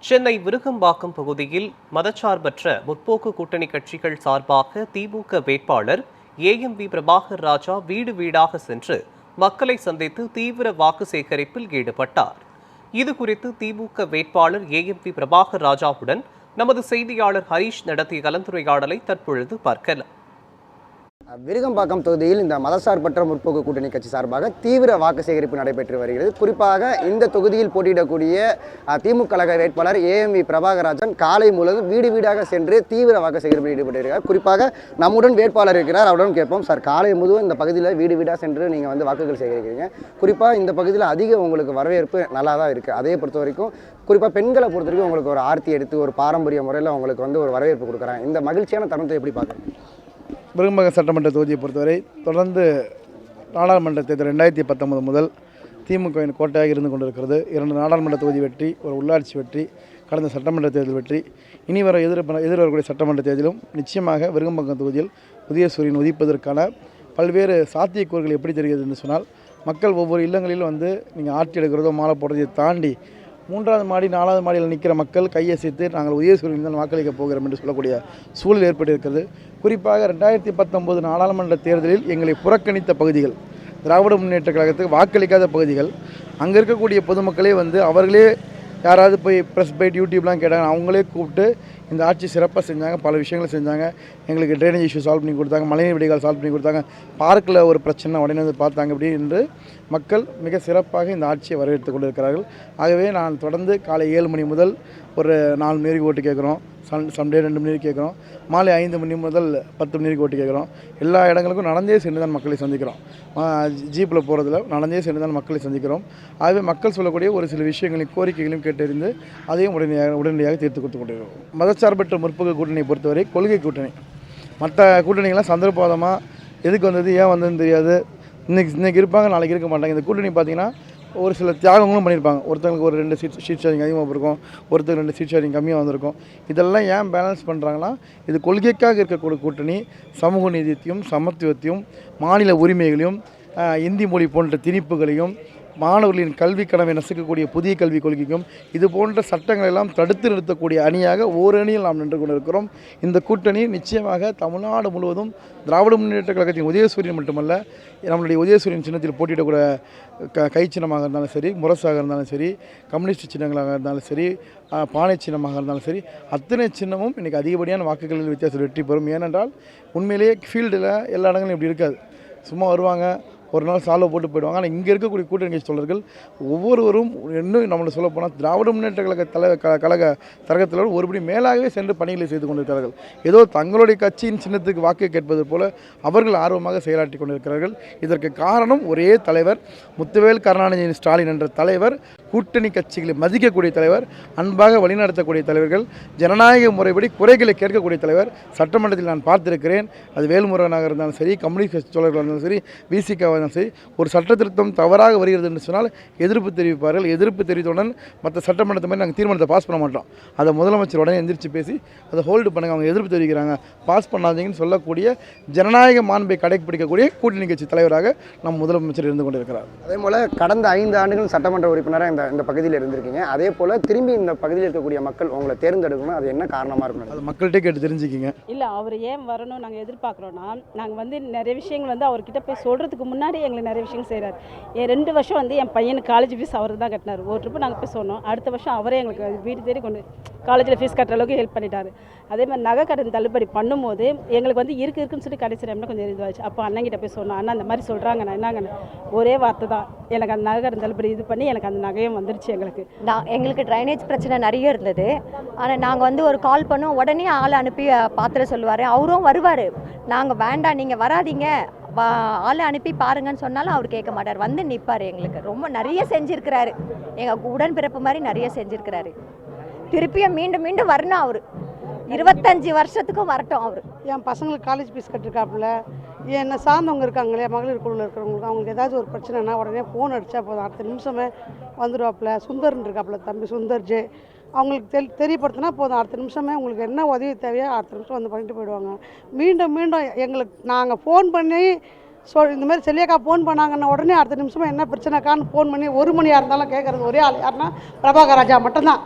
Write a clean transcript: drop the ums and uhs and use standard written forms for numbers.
சென்னை விருகம்பாக்கம் பகுதியில் மதச்சார்பற்ற முற்போக்கு கூட்டணி கட்சிகள் சார்பாக திமுக வேட்பாளர் ஏஎம்பி பிரபாகர் ராஜா வீடு வீடாக சென்று மக்களை சந்தித்து தீவிர வாக்கு சேகரிப்பில் ஈடுபட்டார். இதுகுறித்து திமுக வேட்பாளர் ஏஎம்பி பிரபாகர் ராஜாவுடன் நமது செய்தியாளர் ஹரீஷ் நடத்திய கலந்துரையாடலை தற்பொழுது பார்க்கலாம். விருகம்பாக்கம் தொகுதியில் இந்த மதசார்பற்ற முற்போக்கு கூட்டணி கட்சி சார்பாக தீவிர வாக்கு சேகரிப்பு நடைபெற்று வருகிறது. குறிப்பாக இந்த தொகுதியில் போட்டியிடக்கூடிய திமுக கழக வேட்பாளர் ஏஎம்பி பிரபாகராஜன் காலை முழுவதும் வீடு வீடாக சென்று தீவிர வாக்கு சேகரிப்பில் ஈடுபட்டிருக்கிறார். குறிப்பாக நம்முடன் வேட்பாளர் இருக்கிறார், அவருடன் கேட்போம். சார், காலை முழுவதும் இந்த பகுதியில் வீடு வீடாக சென்று நீங்கள் வாக்குகள் சேகரிக்கிறீங்க. குறிப்பாக இந்த பகுதியில் அதிக உங்களுக்கு வரவேற்பு நல்லா தான் இருக்குது. அதே பொறுத்த வரைக்கும் குறிப்பாக பெண்களை பொறுத்த வரைக்கும் உங்களுக்கு ஒரு ஆர்த்தி எடுத்து ஒரு பாரம்பரிய முறையில் உங்களுக்கு ஒரு வரவேற்பு கொடுக்குறாங்க. இந்த மகிழ்ச்சியான தருணத்தை எப்படி பார்க்குறீங்க? விருகம்பாக்கம் சட்டமன்ற தொகுதியை பொறுத்தவரை தொடர்ந்து நாடாளுமன்ற தேர்தல் 2019 முதல் திமுகவின் கோட்டையாக இருந்து கொண்டிருக்கிறது. 2 நாடாளுமன்ற தொகுதி வெற்றி, ஒரு உள்ளாட்சி வெற்றி, கடந்த சட்டமன்ற தேர்தல் வெற்றி, இனி எதிர்வரக்கூடிய சட்டமன்ற தேர்தலும் நிச்சயமாக விருகம்பாக்கம் தொகுதியில் புதிய சூரியன் உதிப்பதற்கான பல்வேறு சாத்தியக்கூறுகள் எப்படி தெரிகிறது என்று சொன்னால், மக்கள் ஒவ்வொரு இல்லங்களிலும் நீங்கள் ஆட்சி எடுக்கிறதோ மாலை போடுறதை தாண்டி 3வது மாடி 4வது மாடியில் நிற்கிற மக்கள் கையசைத்து நாங்கள் உதயசூரியன் தான் வாக்களிக்கப் போகிறோம் என்று சொல்லக்கூடிய சூழல் ஏற்பட்டிருக்கிறது. குறிப்பாக 2019 நாடாளுமன்ற தேர்தலில் எங்களை புறக்கணித்த பகுதிகள், திராவிட முன்னேற்ற கழகத்துக்கு வாக்களிக்காத பகுதிகள், அங்கே இருக்கக்கூடிய பொதுமக்களே அவர்களே யாராவது போய் ப்ரெஸ் பைட் யூடியூப்லாம் கேட்டாங்க, அவங்களே கூப்பிட்டு இந்த ஆட்சி சிறப்பாக செஞ்சாங்க, பல விஷயங்களை செஞ்சாங்க. எங்களுக்கு ட்ரைனேஜ் இஷ்யூ சால்வ் பண்ணி கொடுத்தாங்க, மழைநீர் வடிகால் சால்வ் பண்ணி கொடுத்தாங்க, பார்க்கில் ஒரு பிரச்சனை உடனே பார்த்தாங்க. அப்படி என்று மக்கள் மிக சிறப்பாக இந்த ஆட்சியை வரவேற்று கொண்டிருக்கிறார்கள். ஆகவே நான் தொடர்ந்து காலை 7 மணி முதல் ஒரு 4 மணிக்கு ஓட்டு கேட்குறோம், சம்டே 2 மணிக்கு கேட்குறோம், மாலை 5 மணி முதல் 10 மணிக்கு ஓட்டு கேட்குறோம். எல்லா இடங்களுக்கும் நடந்தே சென்று தான் மக்களை சந்திக்கிறோம். ஜீப்பில் போகிறதுல நடந்தே சென்று தான் மக்களை சந்திக்கிறோம். ஆகவே மக்கள் சொல்லக்கூடிய ஒரு சில விஷயங்களையும் கோரிக்கைகளையும் கேட்டறிந்து அதையும் உடனடியாக தீர்த்து கொடுத்து கொண்டிருக்கிறோம். மதச்சார்பற்ற முற்போக்கு கூட்டணியை பொறுத்தவரை கொள்கை கூட்டணி. மற்ற கூட்டணிகள்லாம் சந்தர்ப்பவாதமாக எதுக்கு வந்தது, ஏன் வந்ததுன்னு தெரியாது. இன்றைக்கி இருப்பாங்க, நாளைக்கு இருக்க மாட்டாங்க. இந்த கூட்டணி பார்த்திங்கன்னா ஒரு சில தியாகங்களும் பண்ணியிருப்பாங்க. ஒருத்தங்களுக்கு ஒரு 2 சீட் ஷேரிங் அதிகமாக இருக்கும், ஒருத்தருக்கு 2 சீட் ஷேரிங் கம்மியாக வந்திருக்கும். இதெல்லாம் ஏன் பேலன்ஸ் பண்ணுறாங்கன்னா, இது கொள்கைக்காக இருக்கக்கூடிய கூட்டணி சமூக நீதியத்தையும் சமத்துவத்தையும் மாநில உரிமைகளையும் இந்தி மொழி போன்ற திணிப்புகளையும் மாணவர்களின் கல்வி கனவை நசுக்கக்கூடிய புதிய கல்விக் கொள்கைக்கும் இது போன்ற சட்டங்கள் எல்லாம் தடுத்து நிறுத்தக்கூடிய அணியாக ஓரணியில் நாம் நின்று கொண்டிருக்கிறோம். இந்த கூட்டணி நிச்சயமாக தமிழ்நாடு முழுவதும் திராவிட முன்னேற்ற கழகத்தின் உதயசூரியன் மட்டுமல்ல, நம்மளுடைய உதயசூரியன் சின்னத்தில் போட்டியிடக்கூடிய கை சின்னமாக இருந்தாலும் சரி, முரசாக இருந்தாலும் சரி, கம்யூனிஸ்ட் சின்னங்களாக இருந்தாலும் சரி, பானை சின்னமாக இருந்தாலும் சரி, அத்தனை சின்னமும் இன்றைக்கி அதிகப்படியான வாக்குகளில் வித்தியாசம் வெற்றி பெறும். ஏனென்றால் உண்மையிலேயே ஃபீல்டில் எல்லா இடங்களும் இப்படி இருக்காது. சும்மா வருவாங்க, ஒரு நாள் சால்வை போட்டு போயிடுவாங்க. ஆனால் இங்கே இருக்கக்கூடிய கூட்டணி கட்சி தோழர்கள் ஒவ்வொருவரும் இன்னும் நம்மளை சொல்ல போனால் திராவிட முன்னேற்ற கழக தரகத்தில் ஒருபடி மேலாகவே சென்று பணிகளை செய்து கொண்டிருக்கிறார்கள். ஏதோ தங்களுடைய கட்சியின் சின்னத்துக்கு வாக்கு கேட்பது போல அவர்கள் ஆர்வமாக செயலாற்றி கொண்டிருக்கிறார்கள். இதற்கு காரணம் ஒரே தலைவர், முத்துவேல் கருணாநிதி ஸ்டாலின் என்ற தலைவர், கூட்டணி கட்சிகளை மதிக்கக்கூடிய தலைவர், அன்பாக வழிநடத்தக்கூடிய தலைவர்கள், ஜனநாயக முறைப்படி குறைகளை கேட்கக்கூடிய தலைவர். சட்டமன்றத்தில் நான் பார்த்திருக்கிறேன். அது வேல்முருகனாக இருந்தாலும் சரி, கம்யூனிஸ்ட் கட்சி தோழர்களாக இருந்தாலும் சரி, விசிகாவாக சரி, ஒரு சட்ட திருத்தம் தவறாக வருகிறது என்று சொன்னால் எதிர்ப்பு தெரிவிப்பார்கள். எதிர்ப்பு தெரிவித்தவுடன் மற்ற சட்டமன்றத்தை மாதிரி நாங்கள் தீர்மானத்தை பாஸ் பண்ண மாட்டோம். அதை முதலமைச்சர் உடனே எந்திரிச்சு பேசி அதை ஹோல்டு பண்ணுங்க, அவங்க எதிர்ப்பு தெரிவிக்கிறாங்க, பாஸ் பண்ணாதீங்கன்னு சொல்லக்கூடிய ஜனநாயக மாண்பை கடைபிடிக்கக்கூடிய கூட்டணி கட்சி தலைவராக நம் முதலமைச்சர் இருந்து கொண்டிருக்கிறார். அதே போல் கடந்த 5 ஆண்டுகள் சட்டமன்ற உறுப்பினராக இந்த பகுதியில் இருந்திருக்கீங்க. அதே போல் திரும்பி இந்த பகுதியில் இருக்கக்கூடிய மக்கள் உங்களை தேர்ந்தெடுக்கணும், அது என்ன காரணமாக இருக்கணும்? அது மக்கள்கிட்ட கேட்டு தெரிஞ்சுக்கிங்க. இல்லை, அவர் ஏன் வரணும் நாங்கள் எதிர்பார்க்குறோன்னா, நாங்கள் நிறைய விஷயங்கள் அவர்கிட்ட போய் சொல்கிறதுக்கு முன்னாடி எங்களுக்கு நிறைய விஷயம் செய்கிறார். 2 வருஷம் என் பையனுக்கு காலேஜ் ஃபீஸ் அவர் தான் கட்டினார். ஒரு ட்ரிப்பு நாங்கள் போய் சொன்னோம், அடுத்த வருஷம் அவரே எங்களுக்கு வீடு தேடி கொண்டு காலேஜில் ஃபீஸ் கட்டுற அளவுக்கு ஹெல்ப் பண்ணிட்டார். அதே மாதிரி நகை கடன் தள்ளுபடி பண்ணும்போது எங்களுக்கு இருக்குன்னு சொல்லி கடைசி டைமில் கொஞ்சம் இதுவாச்சு. அப்போ அண்ணங்கிட்ட போய் சொன்னோம், அண்ணா அந்த மாதிரி சொல்கிறாங்க, நான் என்னங்கண்ணா ஒரே வார்த்தை தான், எனக்கு அந்த நகை கடன் தள்ளுபடி இது பண்ணி எனக்கு அந்த நகையும் வந்துருச்சு. எங்களுக்கு ட்ரைனேஜ் பிரச்சனை நிறைய இருந்தது. ஆனால் நாங்கள் ஒரு கால் பண்ணோம், உடனே ஆள் அனுப்பி பாத்திரம் சொல்லுவார். அவரும் வருவார். நாங்கள் வேண்டாம் நீங்கள் வராதிங்க, ஆளை அனுப்பி பாருங்கன்னு சொன்னாலும் அவர் கேட்க மாட்டார், நிற்பார். எங்களுக்கு ரொம்ப நிறைய செஞ்சுருக்கிறாரு, எங்கள் உடன்பிறப்பு மாதிரி நிறைய செஞ்சுருக்கிறாரு. திருப்பியும் மீண்டும் மீண்டும் வரணும், அவர் 25 வருஷத்துக்கும் வரட்டும். அவர் என் பசங்களுக்கு காலேஜ் ஃபீஸ் கட்டிருக்காப்புல, என்னை சார்ந்தவங்க இருக்காங்களே, மகளிர் குழுவில் இருக்கிறவங்களுக்கு அவங்களுக்கு ஏதாவது ஒரு பிரச்சனைனா உடனே ஃபோன் அடித்தா போதும், அடுத்த நிமிஷமே வந்துடுவாப்புல. சுந்தர்ன்னு இருக்காப்புல, தம்பி சுந்தர்ஜே, அவங்களுக்கு தெரியப்படுத்தினா போதும், அடுத்த நிமிஷமே உங்களுக்கு என்ன உதவி தேவையோ அடுத்த நிமிஷம் பண்ணிட்டு போயிடுவாங்க. மீண்டும் மீண்டும் எங்களுக்கு நாங்கள் ஃபோன் பண்ணி இந்த மாதிரி செல்லியக்கா ஃபோன் பண்ணாங்கன்னா உடனே அடுத்த நிமிஷமாக என்ன பிரச்சனைக்கான்னு ஃபோன் பண்ணி 1 மணியாக இருந்தாலும் கேட்குறது ஒரே ஆள் யாருன்னா பிரபாகர் ராஜா மட்டும்தான்.